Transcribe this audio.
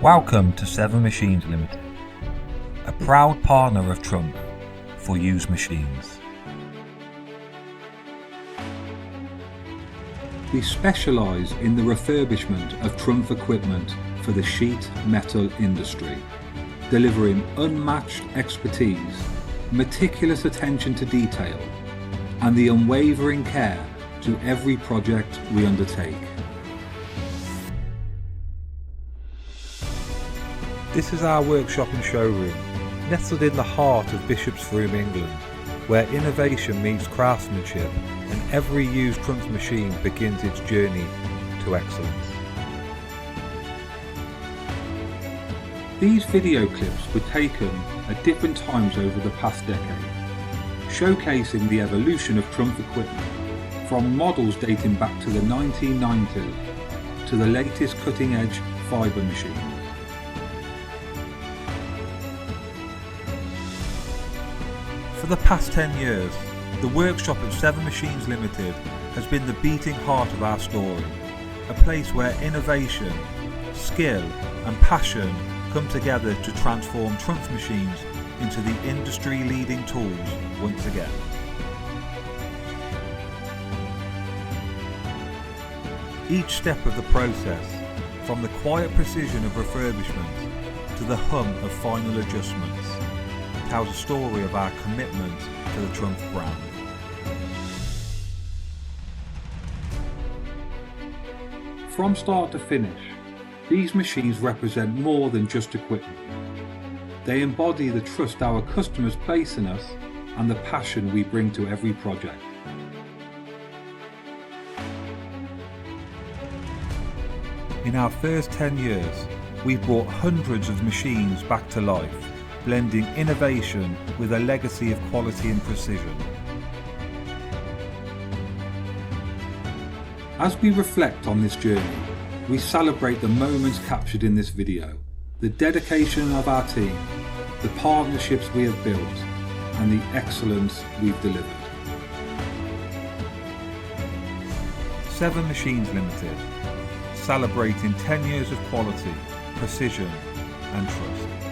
Welcome to Severn Machines Limited, a proud partner of TRUMPF for used machines. We specialise in the refurbishment of TRUMPF equipment for the sheet metal industry, delivering unmatched expertise, meticulous attention to detail, and the unwavering care to every project we undertake. This is our workshop and showroom, nestled in the heart of Bishops Frome, England, where innovation meets craftsmanship and every used TRUMPF machine begins its journey to excellence. These video clips were taken at different times over the past decade, showcasing the evolution of TRUMPF equipment, from models dating back to the 1990s to the latest cutting-edge fibre machines. For the past 10 years, the workshop at Severn Machines Limited has been the beating heart of our story, a place where innovation, skill and passion come together to transform TRUMPF machines into the industry-leading tools once again. Each step of the process, from the quiet precision of refurbishment to the hum of final adjustments, tells a story of our commitment to the TRUMPF brand. From start to finish, these machines represent more than just equipment. They embody the trust our customers place in us and the passion we bring to every project. In our first 10 years, we've brought hundreds of machines back to life, blending innovation with a legacy of quality and precision. As we reflect on this journey, we celebrate the moments captured in this video, the dedication of our team, the partnerships we have built, and the excellence we've delivered. Severn Machines Limited, celebrating 10 years of quality, precision and trust.